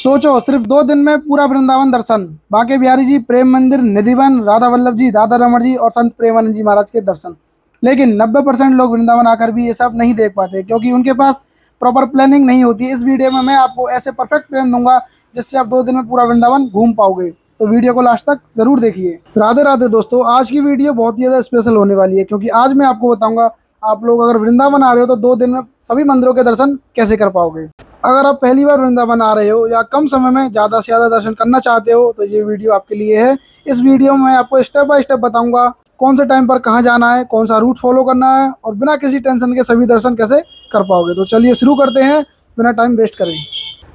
सोचो सिर्फ 2 दिन में पूरा वृंदावन दर्शन, बांके बिहारी जी, प्रेम मंदिर, निधिवन, राधा वल्लभ जी, राधा रमण जी और संत प्रेमानंद जी महाराज के दर्शन। लेकिन 90% लोग वृंदावन आकर भी ये सब नहीं देख पाते क्योंकि उनके पास प्रॉपर प्लानिंग नहीं होती। इस वीडियो में मैं आपको ऐसे परफेक्ट प्लान दूंगा जिससे आप 2 दिन में पूरा वृंदावन घूम पाओगे। तो वीडियो को लास्ट तक जरूर देखिए। राधे राधे दोस्तों, आज की वीडियो बहुत ही ज़्यादा स्पेशल होने वाली है क्योंकि आज मैं आपको बताऊंगा आप लोग अगर वृंदावन आ रहे हो तो 2 दिन में सभी मंदिरों के दर्शन कैसे कर पाओगे। अगर आप पहली बार वृंदावन आ रहे हो या कम समय में ज़्यादा से ज़्यादा दर्शन करना चाहते हो तो ये वीडियो आपके लिए है। इस वीडियो में आपको स्टेप बाय स्टेप बताऊंगा कौन से टाइम पर कहाँ जाना है, कौन सा रूट फॉलो करना है और बिना किसी टेंशन के सभी दर्शन कैसे कर पाओगे। तो चलिए शुरू करते हैं बिना टाइम वेस्ट करें।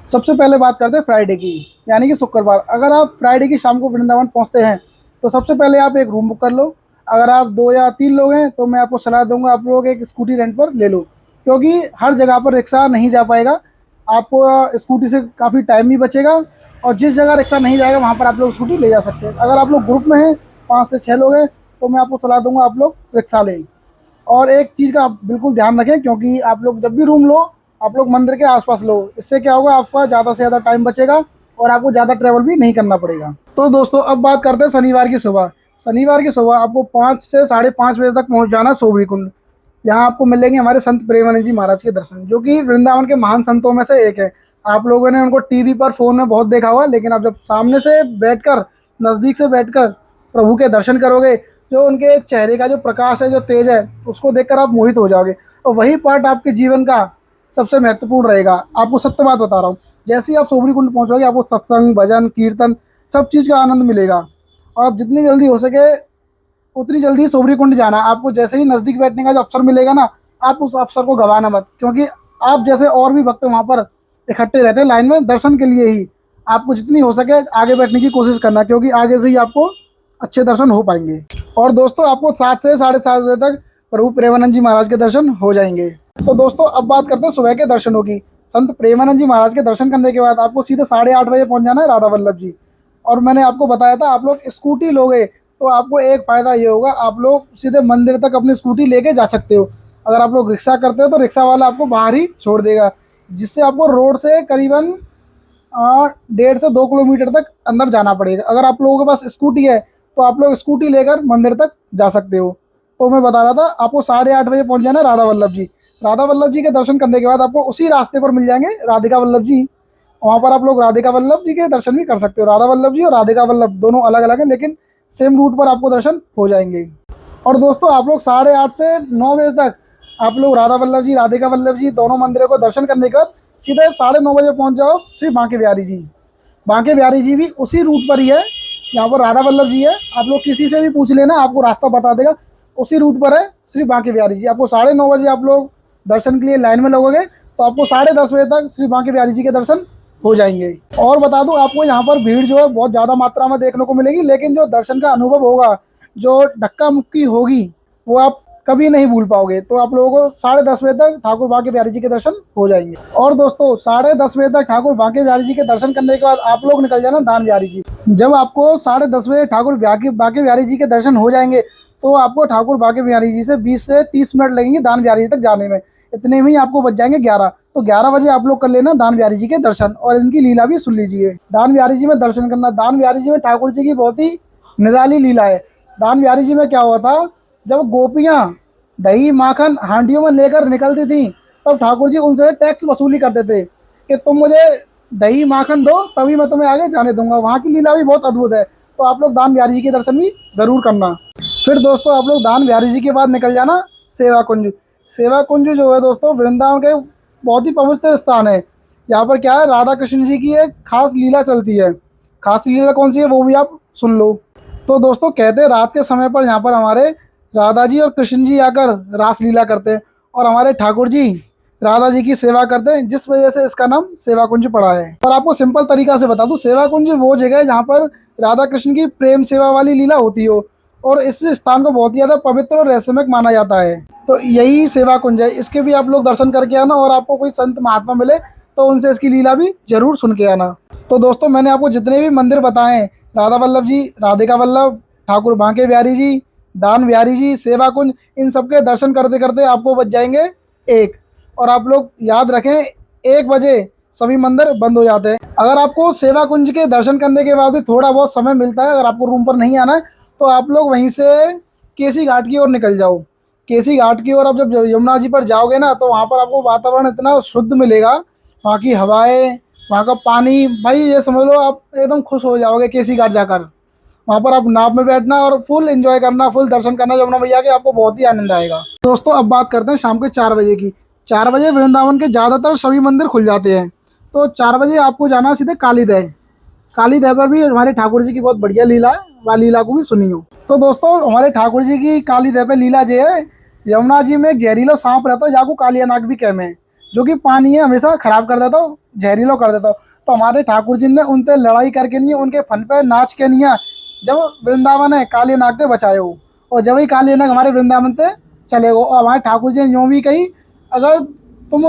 सबसे पहले बात करते हैं फ्राइडे की, यानी कि शुक्रवार। अगर आप फ्राइडे की शाम को वृंदावन पहुँचते हैं तो सबसे पहले आप एक रूम बुक कर लो। अगर आप 2 या 3 लोग हैं तो मैं आपको सलाह दूंगा आप लोग एक स्कूटी रेंट पर ले लो, क्योंकि हर जगह पर रिक्शा नहीं जा पाएगा। आपको स्कूटी से काफ़ी टाइम भी बचेगा और जिस जगह रिक्शा नहीं जाएगा वहाँ पर आप लोग स्कूटी ले जा सकते हैं। अगर आप लोग ग्रुप में हैं, 5 से 6 लोग हैं, तो मैं आपको सलाह दूंगा आप लोग रिक्शा लें। और एक चीज़ का आप बिल्कुल ध्यान रखें, क्योंकि आप लोग जब भी रूम लो आप लोग मंदिर के आसपास लो। इससे क्या होगा, आपका ज़्यादा से ज़्यादा टाइम बचेगा और आपको ज़्यादा ट्रैवल भी नहीं करना पड़ेगा। तो दोस्तों अब बात करते हैं शनिवार की सुबह। शनिवार की सुबह आपको 5 से 5:30 बजे तक पहुँच जाना सोबरी कुंड। यहाँ आपको मिलेंगे हमारे संत प्रेमानंद जी महाराज के दर्शन, जो कि वृंदावन के महान संतों में से एक है। आप लोगों ने उनको टीवी पर, फोन में बहुत देखा होगा, लेकिन आप जब सामने से बैठकर, नज़दीक से बैठकर प्रभु के दर्शन करोगे, जो उनके चेहरे का जो प्रकाश है, जो तेज है, उसको देखकर आप मोहित हो जाओगे। और वही पार्ट आपके जीवन का सबसे महत्वपूर्ण रहेगा। आपको सत्य बात बता रहा हूँ, जैसे ही आप सोबरी कुंड पहुँचोगे आपको सत्संग, भजन, कीर्तन सब चीज़ का आनंद मिलेगा। और आप जितनी जल्दी हो सके उतनी जल्दी सोबरी कुंड जाना। आपको जैसे ही नज़दीक बैठने का जो अवसर मिलेगा ना, आप उस अवसर को गंवाना मत, क्योंकि आप जैसे और भी भक्त वहाँ पर इकट्ठे रहते हैं लाइन में दर्शन के लिए ही। आपको जितनी हो सके आगे बैठने की कोशिश करना, क्योंकि आगे से ही आपको अच्छे दर्शन हो पाएंगे। और दोस्तों आपको 7 से 7:30 बजे तक प्रभु प्रेमानंद जी महाराज के दर्शन हो जाएंगे। तो दोस्तों अब बात करते हैं सुबह के दर्शनों की। संत प्रेमानंद जी महाराज के दर्शन करने के बाद आपको सीधे 8:30 बजे पहुँच जाना है राधा वल्लभ जी। और मैंने आपको बताया था आप लोग स्कूटी लोगे तो आपको एक फ़ायदा ये होगा, आप लोग सीधे मंदिर तक अपनी स्कूटी लेके जा सकते हो। अगर आप लोग रिक्शा करते हो तो रिक्शा वाला आपको बाहर ही छोड़ देगा, जिससे आपको रोड से करीबन 1.5 से 2 किलोमीटर तक अंदर जाना पड़ेगा। अगर आप लोगों के पास स्कूटी है तो आप लोग स्कूटी लेकर मंदिर तक जा सकते हो। तो मैं बता रहा था आपको 8:30 बजे पहुंच जाना राधा वल्लभ जी। राधा वल्लभ जी के दर्शन करने के बाद आपको उसी रास्ते पर मिल जाएंगे राधिका वल्लभ जी। वहाँ पर आप लोग राधिका वल्लभ जी के दर्शन भी कर सकते हो। राधा वल्लभ जी और राधिका वल्लभ दोनों अलग अलग हैं, लेकिन सेम रूट पर आपको दर्शन हो जाएंगे। और दोस्तों आप लोग 8:30 से 9 बजे तक आप लोग राधा वल्लभ जी, राधिका वल्लभ जी दोनों मंदिरों को दर्शन करने के बाद सीधे 9:30 बजे पहुंच जाओ श्री बांके बिहारी जी। बांके बिहारी जी भी उसी रूट पर ही है, यहाँ पर राधा वल्लभ जी है। आप लोग किसी से भी पूछ लेना, आपको रास्ता बता देगा। उसी रूट पर है श्री बांके बिहारी जी। आपको 9:30 बजे आप लोग दर्शन के लिए लाइन में लगोगे तो आपको 10:30 बजे तक श्री बांके बिहारी जी के दर्शन हो जाएंगे। और बता दूं आपको यहाँ पर भीड़ जो है बहुत ज़्यादा मात्रा में देखने को मिलेगी, लेकिन जो दर्शन का अनुभव होगा, जो धक्का मुक्की होगी, वो आप कभी नहीं भूल पाओगे। तो आप लोगों को 10:30 बजे तक ठाकुर बांके बिहारी जी के दर्शन हो जाएंगे। और दोस्तों 10:30 बजे तक ठाकुर बांके बिहारी जी के दर्शन करने के बाद आप लोग निकल जाना दान बिहारी जी। जब आपको 10:30 बजे ठाकुर बांके बिहारी जी के दर्शन हो जाएंगे तो आपको ठाकुर बांके बिहारी जी से 20 से 30 मिनट लगेंगे दान बिहारी जी तक जाने में। इतने में ही आपको बच जाएंगे 11। तो 11 बजे आप लोग कर लेना दान बिहारी जी के दर्शन और इनकी लीला भी सुन लीजिए। दान बिहारी जी में दर्शन करना, दान बिहारी जी में ठाकुर जी की बहुत ही निराली लीला है। दान बिहारी जी में क्या हुआ था, जब गोपियाँ दही माखन हांडियों में लेकर निकलती थी तब ठाकुर जी उनसे टैक्स वसूली करते थे कि तुम मुझे दही माखन दो तभी मैं तुम्हें आगे जाने दूंगा। वहाँ की लीला भी बहुत अद्भुत है। तो आप लोग दान बिहारी जी के दर्शन भी ज़रूर करना। फिर दोस्तों आप लोग दान बिहारी जी के बाद निकल जाना सेवा कुंज। सेवा कुंज जो है दोस्तों वृंदावन के बहुत ही पवित्र स्थान है। यहाँ पर क्या है, राधा कृष्ण जी की एक खास लीला चलती है। खास लीला कौन सी है वो भी आप सुन लो। तो दोस्तों कहते हैं रात के समय पर यहाँ पर हमारे राधा जी और कृष्ण जी आकर रास लीला करते हैं और हमारे ठाकुर जी राधा जी की सेवा करते हैं, जिस वजह से इसका नाम सेवा कुंज पड़ा है। और आपको सिंपल तरीका से बता दूं, सेवा कुंज वो जगह है जहाँ पर राधा कृष्ण की प्रेम सेवा वाली लीला होती हो और इस स्थान को बहुत ही ज़्यादा पवित्र और रहस्यमय माना जाता है। तो यही सेवा कुंज है, इसके भी आप लोग दर्शन करके आना। और आपको कोई संत महात्मा मिले तो उनसे इसकी लीला भी जरूर सुन के आना। तो दोस्तों मैंने आपको जितने भी मंदिर बताए, राधा वल्लभ जी, राधिका वल्लभ, ठाकुर बांके बिहारी जी, दान बिहारी जी, सेवा कुंज, इन सबके दर्शन करते करते आपको बच जाएंगे 1। और आप लोग याद रखें 1 बजे सभी मंदिर बंद हो जाते हैं। अगर आपको सेवा कुंज के दर्शन करने के बाद भी थोड़ा बहुत समय मिलता है, अगर आपको रूम पर नहीं आना है, तो आप लोग वहीं से केसी घाट की ओर निकल जाओ। केसी घाट की ओर आप जब यमुना जी पर जाओगे ना, तो वहाँ पर आपको वातावरण इतना शुद्ध मिलेगा, वहाँ की हवाएं, वहाँ का पानी, भाई ये समझ लो आप एकदम खुश हो जाओगे केसी घाट जाकर। वहाँ पर आप नाव में बैठना और फुल एंजॉय करना, फुल दर्शन करना यमुना मैया के, आपको बहुत ही आनंद आएगा। दोस्तों अब बात करते हैं शाम के 4 बजे की। 4 बजे वृंदावन के ज़्यादातर सभी मंदिर खुल जाते हैं। तो 4 बजे आपको जाना है सीधे कालीदह। कालीदह पर भी हमारे ठाकुर जी की बहुत बढ़िया लीला है, वह लीला को भी सुनियो। तो दोस्तों हमारे ठाकुर जी की कालीदह पे लीला जो है, यमुना जी में एक जहरीलो सांप रहता है, जाको कालिया नाग भी कहते हैं, जो कि पानी है हमेशा खराब कर देता हो, जहरीलो कर देता हो। तो हमारे ठाकुर जी ने उनसे लड़ाई करके नहीं, उनके फन पे नाच के नहीं, जब वृंदावन है काली नाग से बचाए हो, और जब ही काली नाग हमारे वृंदावन से चले गो। और हमारे ठाकुर जी ने यूँ भी कही, अगर तुम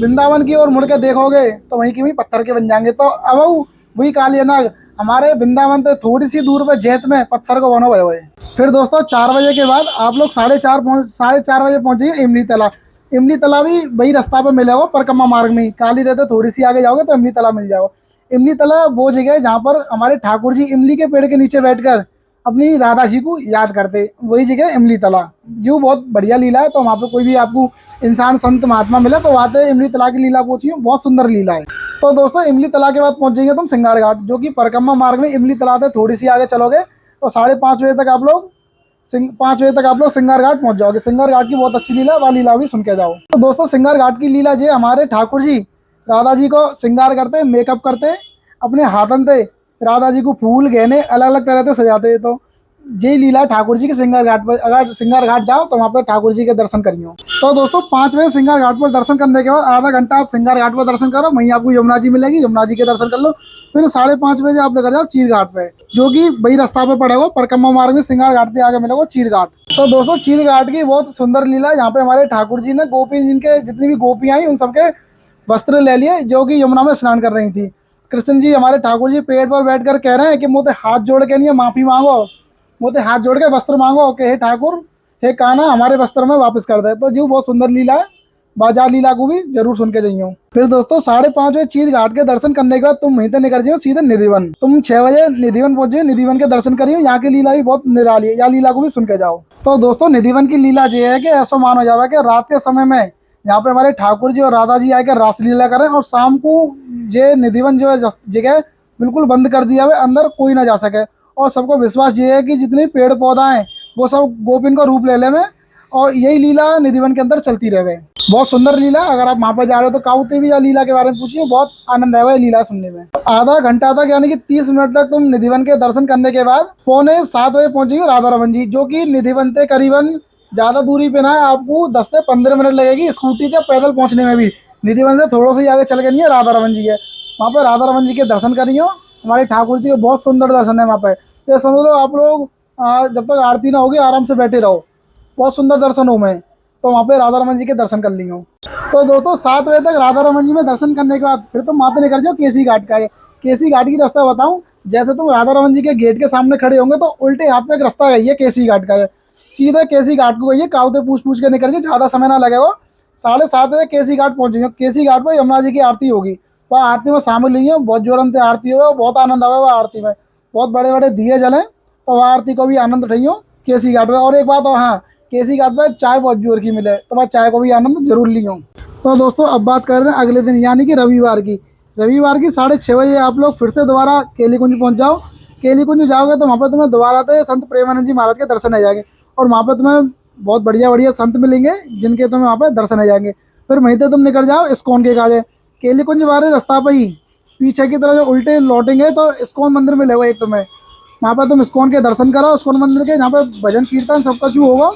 वृंदावन की ओर मुड़ के देखोगे तो वहीं की वहीं पत्थर के बन जाएंगे। तो अब वही काली नाग हमारे वृंदावन से थोड़ी सी दूर पे जेत में पत्थर को बनो हुए। फिर दोस्तों 4 बजे के बाद आप लोग 4:30 बजे पहुंचिए इमली तला। इमली तला भी वही रास्ता पे मिलेगा, परिक्रमा मार्ग में ही। काली देते थोड़ी सी आगे जाओगे तो इमली तला मिल जाएगा। इमली तला वो जगह है जहाँ पर हमारे ठाकुर जी इमली के पेड़ के नीचे बैठकर अपनी राधा जी को याद करते, वही जगह है इमली तला। जो बहुत बढ़िया लीला है। तो वहाँ पे कोई भी आपको इंसान संत महात्मा मिले तो आते इमली तला की लीला पूछिए, बहुत सुंदर लीला है। तो दोस्तों इमली तला के बाद पहुंच जाएंगे तुम सिंगार घाट, जो कि परिक्रमा मार्ग में इमली तला से थोड़ी सी आगे चलोगे तो 5:30 बजे तक आप लोग 5 बजे तक आप लोग सिंगार घाट पहुंच जाओगे। सिंगार घाट की बहुत अच्छी लीला, वह लीला भी सुन के जाओ। तो दोस्तों सिंगार घाट की लीला जे हमारे ठाकुर जी राधा जी को श्रृंगार करते, मेकअप करते, अपने हाथन से राधा जी को फूल गहने अलग अलग तरह से सजाते। तो यही लीला ठाकुर जी के सिंगार घाट पर। अगर सिंगार घाट जाओ तो वहाँ पर ठाकुर जी के दर्शन करियो। तो दोस्तों 5 बजे सिंगार घाट पर दर्शन करने के बाद आधा घंटा आप सिंगार घाट पर दर्शन करो, वहीं आपको यमुना जी मिलेगी, यमुना जी के दर्शन कर लो। फिर 5:30 बजे आप लेकर जाओ चीर घाट पे, जो कि वही रास्ता पे पड़ेगा, परिक्रमा मार्ग में सिंगार घाट से आगे मिलेगा चीर घाट। तो दोस्तों चीर घाट की बहुत सुंदर लीला है। यहाँ पे हमारे ठाकुर जी ने गोपी, जिनके जितनी भी गोपियाँ आई उन सबके वस्त्र ले लिए, जो कि यमुना में स्नान कर रही थी। कृष्ण जी हमारे ठाकुर जी पेड़ पर बैठकर कह रहे हैं कि मुझे हाथ जोड़ के नहीं माफी मांगो, मुझे हाथ जोड़ के वस्त्र मांगो कि हे ठाकुर, हे कान्हा, हमारे वस्त्र में वापस कर दे। तो जी बहुत सुंदर लीला है, बाजार लीला को भी जरूर सुन के जाइयो। फिर दोस्तों 5:30 बजे चीर घाट के दर्शन करने के बाद तुम वहीं से निकल जाओ सीधे निधिवन। तुम 6 बजे निधिवन पहुंचे, निधिवन के दर्शन करियो, यहाँ की लीला भी बहुत निराली है, यहाँ लीला को भी सुन के जाओ। तो दोस्तों निधिवन की लीला ये है कि ऐसा मानो जावा कि रात के समय में यहाँ पे हमारे ठाकुर जी और राधा जी आकर रासलीला करें, और शाम को ये निधिवन जो है जगह बिल्कुल बंद कर दिया हुआ, अंदर कोई ना जा सके। और सबको विश्वास ये है कि जितने पेड़ पौधा हैं वो सब गोपिन का रूप ले ले में, और यही लीला निधिवन के अंदर चलती रहे। बहुत सुंदर लीला। अगर आप वहाँ पर जा रहे हो तो काउते भी या लीला के बारे में पूछिए, बहुत आनंद आएगा ये लीला सुनने में। आधा घंटा तक यानी कि 30 मिनट तक तुम निधिवन के दर्शन करने के बाद 6:45 बजे पहुंचेगी राधा रमन जी, जो कि निधिवन से करीबन ज़्यादा दूरी पे ना है, आपको 10 से 15 मिनट लगेगी स्कूटी से पैदल पहुंचने में भी। निधिवन से थोड़ा सा आगे चल के नहीं है राधा रमन जी है, वहाँ पर राधा रमन जी के दर्शन करियो। हमारे ठाकुर जी के बहुत सुंदर दर्शन है वहाँ पे। ये समझ लो आप लोग जब तक आरती ना होगी आराम से बैठे रहो, बहुत सुंदर दर्शन हो मैं। तो वहाँ पे राधा रमन जी के दर्शन कर लियो। तो दोस्तों 7 बजे तक राधा रमन जी में दर्शन करने के बाद फिर तुम माता निकल जाओ केसी घाट का है। केसी घाट की रास्ता बताऊँ, जैसे तुम राधा रमन जी के गेट के सामने खड़े होंगे तो उल्टे हाथ पे एक रास्ता गई है केसी घाट का है, सीधे केसी घाट को गई, कावते पूछ के निकल जाओ, ज़्यादा समय ना लगेगा। 7:30 बजे केसी घाट पहुँचेंगे। केसी घाट पर यमुना जी की आरती होगी, वह आरती में शामिल हुई है, बहुत जोरन से आरती होगा, बहुत आनंद आएगा वह आरती में, बहुत बड़े बड़े दिए जलें, तो वह आरती को भी आनंद उठाइयो केसी घाट पर। और एक बात और, हाँ, केसी घाट पर चाय बहुत जोर की मिले, तो वह चाय को भी आनंद जरूर लियो। तो दोस्तों अब बात करते हैं अगले दिन यानी कि रविवार की। रविवार की 6:30 बजे आप लोग फिर से दोबारा केली कुंज पहुँच जाओ। केली कुंज जाओगे तो वहाँ पर तुम्हें दोबारा से संत प्रेमानंद जी महाराज के दर्शन आ जाएंगे, और वहाँ पर तुम्हें बहुत बढ़िया बढ़िया संत मिलेंगे जिनके तुम्हें वहाँ पर दर्शन आ जाएंगे। फिर वहीं से तुम निकल जाओ इस्कॉन के काजे। केली कुंज वाले रास्ता पर ही पीछे की तरफ जो उल्टे लौटेंगे तो इस्कॉन मंदिर मिलेगा एक तुम्हें, वहाँ पर तुम इस्कॉन के दर्शन करो। इस्कॉन मंदिर के जहाँ पे भजन कीर्तन सब कुछ होगा,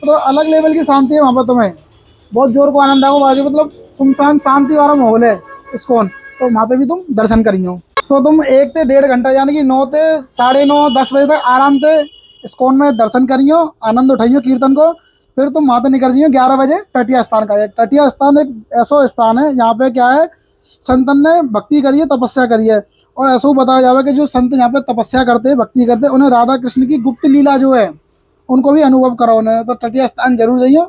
तो अलग लेवल की शांति है वहाँ पर, तुम्हें बहुत जोर को आनंद आएगा। बाजू मतलब सुनसान शांति वाला माहौल है इस्कॉन, तो वहाँ पे भी तुम दर्शन करियो। तो तुम 1 से 1.5 घंटा यानी कि 9 से 9:30 10 बजे तक आराम से इस्कॉन में दर्शन करियो, आनंद उठाइयो कीर्तन को। फिर तुम वहाँ से निकल जाइयो 11 बजे टटिया स्थान का है। टटिया स्थान एक ऐसा स्थान है यहाँ पे क्या है, संतन ने भक्ति करी है, तपस्या करी है, और ऐसा बताया जाए कि जो संत यहाँ पे तपस्या करते हैं, भक्ति करते हैं, उन्हें राधा कृष्ण की गुप्त लीला जो है उनको भी अनुभव करो उन्हें। तो तटीय स्थान जरूर जाइए,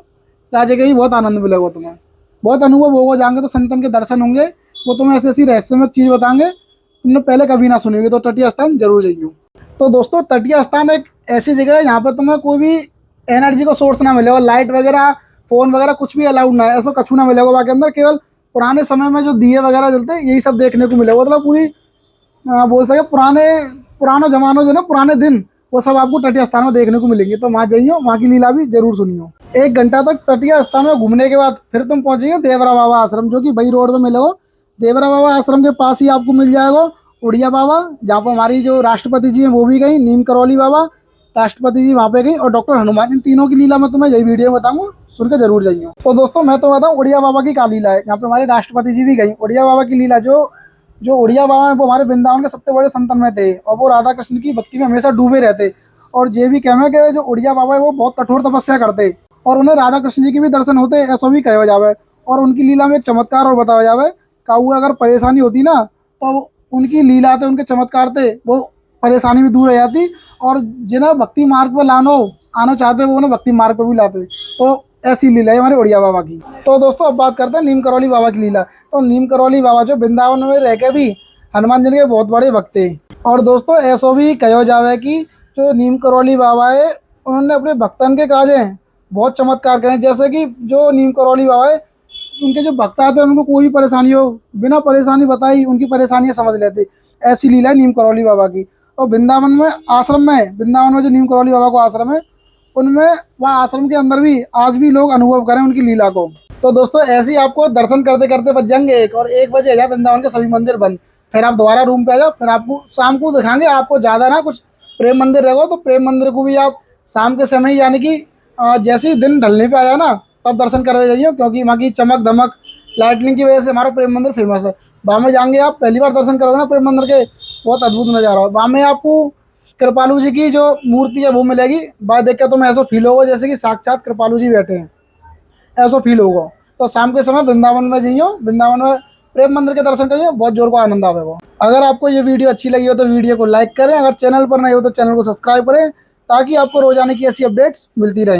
क्या जगह ही बहुत आनंद मिलेगा तुम्हें, बहुत अनुभव होगा। जाएंगे तो संतन के दर्शन होंगे, वो तुम्हें ऐसी ऐसी रहस्यमय चीज़ बताएंगे तुमने पहले कभी ना सुनी होगी। तो तटीय स्थान जरूर जाइए। तो दोस्तों तटीय स्थान एक ऐसी जगह है यहाँ पर तुम्हें कोई भी एनर्जी को सोर्स ना मिलेगा, लाइट वगैरह फोन वगैरह कुछ भी अलाउड ना है, ऐसा कछु ना मिलेगा वहाँ के अंदर। केवल पुराने समय में जो दिए वगैरह जलते हैं यही सब देखने को मिलेगा। मतलब पूरी बोल सके पुराने जमानों जो ना पुराने दिन वो सब आपको तटीय स्थान में देखने को मिलेंगे। तो वहाँ जाइए, वहाँ की लीला भी जरूर सुनियो। 1 घंटा तक तटीय स्थान में घूमने के बाद फिर तुम पहुंचेंगे देवरा बाबा आश्रम, जो कि वही रोड पे मिलेगा। देवरा बाबा आश्रम के पास ही आपको मिल जाएगा उड़िया बाबा, जहाँ पर हमारी जो राष्ट्रपति जी हैं वो भी गई, नीम करौली बाबा राष्ट्रपति जी वहाँ पे गई, और डॉक्टर हनुमान। इन तीनों की लीला मैं तुम्हें यही वीडियो में बताऊंगा, सुन के जरूर जाइए। तो दोस्तों मैं तो बताऊँ उड़िया बाबा की क्या लीला है। यहाँ पे हमारे राष्ट्रपति जी भी गई। उड़िया बाबा की लीला जो जो उड़िया बाबा है वो हमारे वृंदावन के सबसे बड़े संतन में थे, और वो राधा कृष्ण की भक्ति में हमेशा डूबे रहते। और ये भी कहना कि जो उड़िया बाबा है वो बहुत कठोर तपस्या करते, और उन्हें राधा कृष्ण जी के भी दर्शन होते, ऐसा भी कहा जावे। और उनकी लीला में एक चमत्कार और बताया जावे, काऊ अगर परेशानी होती ना तो उनकी लीला थे, उनके चमत्कार थे, वो परेशानी भी दूर हो जाती। और जिन्हें भक्ति मार्ग पर आना चाहते वो उन्हें भक्ति मार्ग पर भी लाते। तो ऐसी लीला है हमारे उड़िया बाबा की। तो दोस्तों अब बात करते हैं नीम करौली बाबा की लीला। तो नीम करौली बाबा जो वृंदावन में रह के भी हनुमान जी के बहुत बड़े भक्त थे। और दोस्तों ऐसा भी कहा जावे कि जो नीम करौली बाबा है उन्होंने अपने भक्तन के काजे बहुत चमत्कार करे। जैसे कि जो नीम करौली बाबा है उनके जो भक्त आते हैं उनको कोई भी परेशानी हो बिना परेशानी बताई उनकी परेशानियां समझ लेते। ऐसी लीला है नीम करौली बाबा की। और वृंदावन में आश्रम में, वृंदावन में जो नीम करौली बाबा को आश्रम है उनमें वह आश्रम के अंदर भी आज भी लोग अनुभव करें उनकी लीला को। तो दोस्तों ऐसे ही आपको दर्शन करते करते बच जाएंगे 1 बजे आ जाए वृंदावन के सभी मंदिर बंद। फिर आप दोबारा रूम पे आ जाओ, फिर आपको शाम को दिखाएंगे। आपको ज़्यादा ना कुछ प्रेम मंदिर रहेगा तो प्रेम मंदिर को भी आप शाम के समय ही यानी कि जैसे ही दिन ढलने पे आया ना तब दर्शन करने जाइए, क्योंकि वहाँ की चमक धमक लाइटनिंग की वजह से हमारा प्रेम मंदिर फेमस है। वहाँ में जाएंगे, आप पहली बार दर्शन करोगे ना प्रेम मंदिर के, बहुत अद्भुत नज़ारा हो। वहाँ में आपको कृपालु जी की जो मूर्ति है वो मिलेगी। बात देख के तुम्हें ऐसा फील होगा जैसे कि साक्षात कृपालु जी बैठे हैं, ऐसा फील होगा। तो शाम के समय वृंदावन में जाइयो, वृंदावन में प्रेम मंदिर के दर्शन करिए, बहुत जोर को आनंद आएगा। अगर आपको ये वीडियो अच्छी लगी हो तो वीडियो को लाइक करें, अगर चैनल पर नए हो तो चैनल को सब्सक्राइब करें, ताकि आपको रोजाना की ऐसी अपडेट्स मिलती रहे।